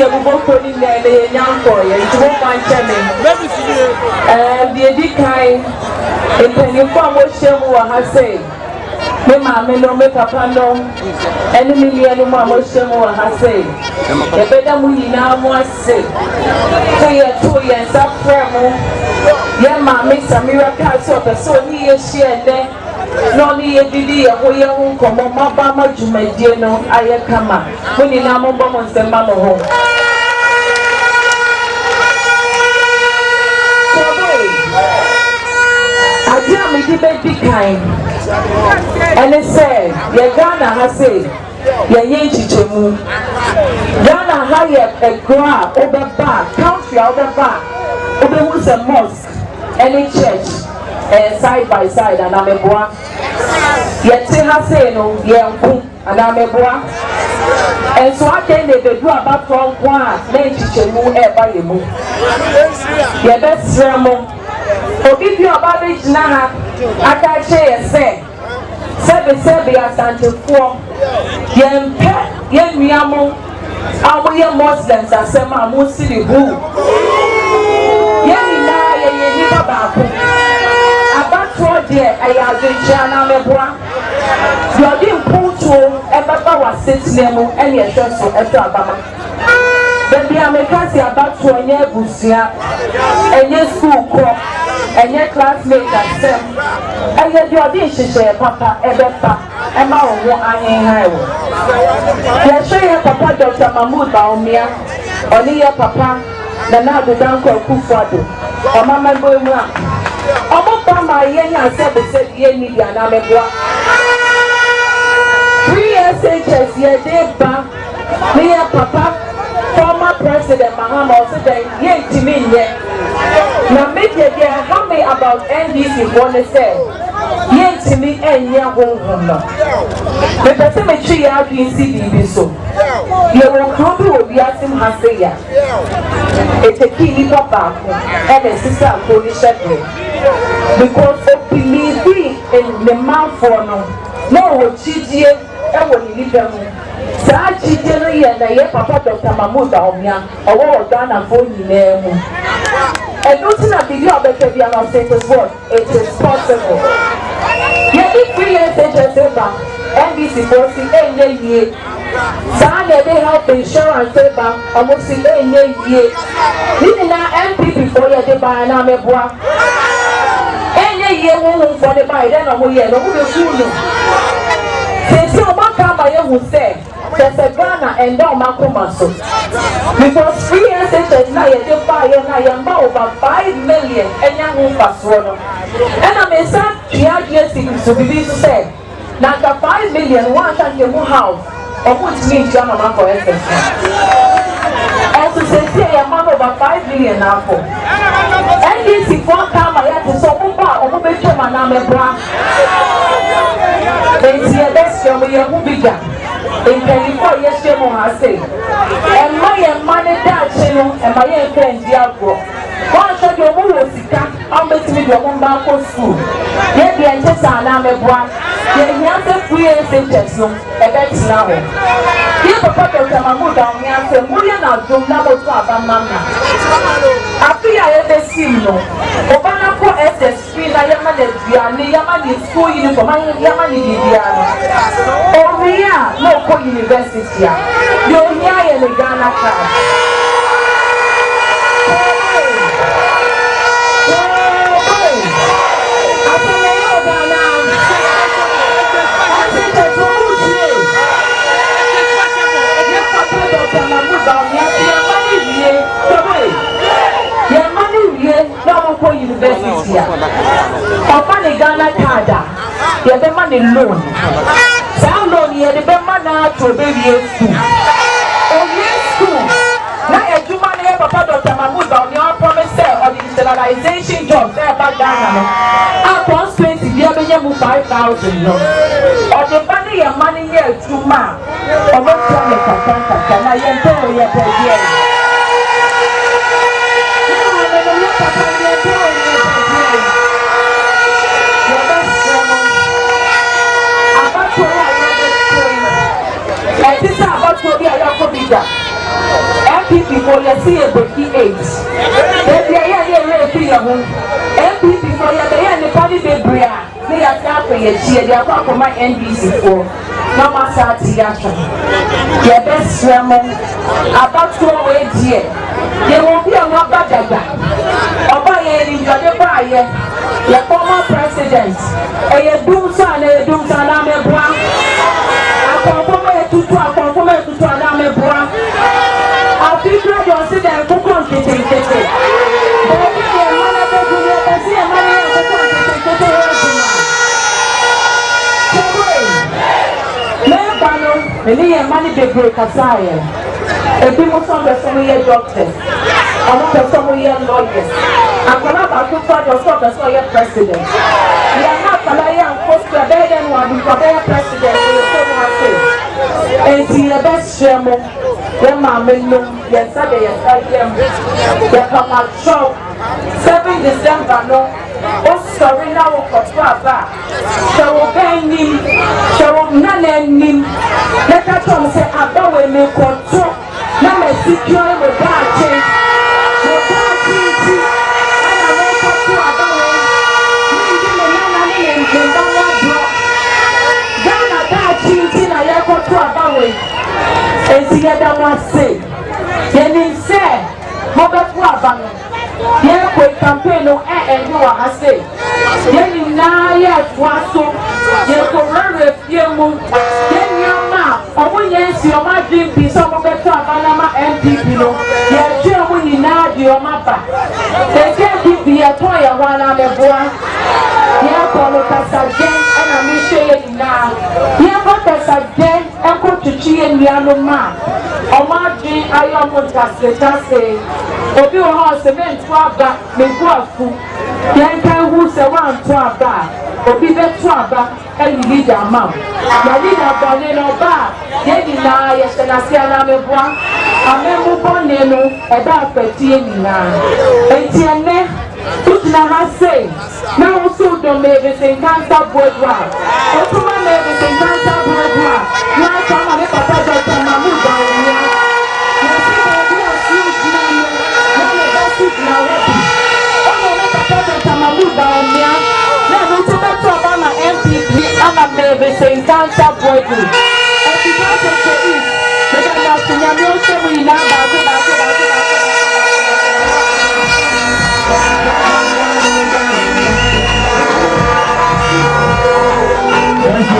see a book in there, the young boy, and you won't find Chairman. The Edikai, in the form of Shemu has said, Mamma, no make a pando, enemy, any mamma Shemu has said. The better we now must say, 2 years up from Yama makes a miracle of a so near share there. No need didi ya hoya hunko mama ma jumedieno ayekama muni na momba monsema mo ho adia mi di be dikan and it said ye Ghana has said ye yenchichemu Ghana ha ye a gra obeba country obeba obehu se mosque any church side by side and ameboa yet ha say no yenku and ameboa and so I can they do about from one na chichemu e ba yemu ye best remo obi bi oba be jina ha aka che ye say sebe Asante fo yempe yenuamo awo ye Muslims asema amusiri hu yemina ye ni baba ko I have been Jana Mebra. You are being pulled to a papa was sitting there and your church to a Bama. Then the Americans are about to a year Busia, and your school crop, and your classmates at them. And yet you are being share papa, a better, and my own iron highway. You are showing papa Dr. Mahamudu Bawumia, or near papa, the now the uncle Kufado, or Mama Bawumia. Obama yenya said ye media na mebwa 3 years HS ye deba near papa former president Mahamudu said ye timinye na media dey how me about NDC wanna say ye timi enya honhom no me pese me twi ya adwin CDB so ye wo krobi obi asim haseya eteki ni papa and the sister police because of believing in the man for no chidie e woni libemu sa chidie no ye na ye papa Dr. Mahamudu Bawumia owo Ghana for nyina mu and nothing na video about be an status what it is possible ye be 3 years ejeba NBC for see enye ye sa na dey help insurance eba almost see enye ye ni na MPP for ye dey buy na meboa ye won for the buy then no ye no be fool say o ma ka ba ye who say there's a Ghana and down makoma so because 3 years since na ye dey buy na ye ma over 5 million enya won paso no and I may say PRDC so be so say na ka 5 million one time you house or put me to mama for essence and to say your man over 5 million now for and this if one time I had to so na mebra enti best yo me hu biga enti for yeshe mo ha say e ma ye mane da che no e ma ye nkan di agro ko so de mo wo sika am betimi de mo ba ko school ye de enche sa na mebra ye nya se fuye se cheso e betina ho ye papa Dr. Mahamudu Bawumia se mo ye na dum na mo to aba mamna Afigya ye be sim no obana ko SS na yama de diani yama ni school uniform yama ni diani Bawumia no ko university ya yo nya ye le Ghana ka university ya papa ni Ghana kada ye be man loan sa loan ye de be man na to be school o school na ejuma na papa Dr. Mahamudu Bawumia promise of the digitalization job there back Ghana no a Constituency bi be nye mu 5,000 no o de ba na ye man ye ejuma o mo tell me kaka na ye nto ye pe ye MPP for your see a bookie 8. Then MPP for your day and the party de Bria. They are tapping a cheer, they are part of my NBC for no Masati Yasha. Your best sermon about 2 years. There won't be a rubber dagger. Oba in your buyer, your former president, and your doomson and doomson and a brown. I confirm it to Aname Brown. Afigya Sekyere and Coco Kitty. Many money they break a sire. A people some of some year doctors. I want to some year lawyers. I cannot occupy yourself as your president. We are not a liar and post to a bed and one for their president. And see the best Sherman. Then my men, yesterday, they come out show 7 December. No, oh, sorry, now for 12 back. Shall obey him, shall none and him. Let us come say, I don't will make control. Now, I secure with that change. The party, and I make up to a boy. Ghana, that cheating, I echo to a boy. And together, one say, then he said, Mother Quaban, here quick campaign, no air and you are a say. Then you now, yes, was so, you correct your move. Then your mouth, or when yes, your my dream piece of a better Panama MPP, yes, you when you now do your mapper. They can't give the atoya one on the boy. Here, Colocas again, and I'm sharing now. Here, Colocas again, and go to Chi and Yano Ma. Or my dream, I am on Castle. Obi wa ha cement to aba me go afu yen kan hu se wan to aba obi be to aba e leader am na leader bone no ba ye di na ye se na se na me boa amemu bone no e ba afati ni na enti ene tutna ha say na so do Mavis Nkansah-Boadu o to ma Mavis Nkansah-Boadu na so ma me papa Dr. Mahamudu Bawumia now, Mahamudu Bawumia. Now, we talk about my MPP and my Mavis Nkansah-Boadu. And because of the East, we can now see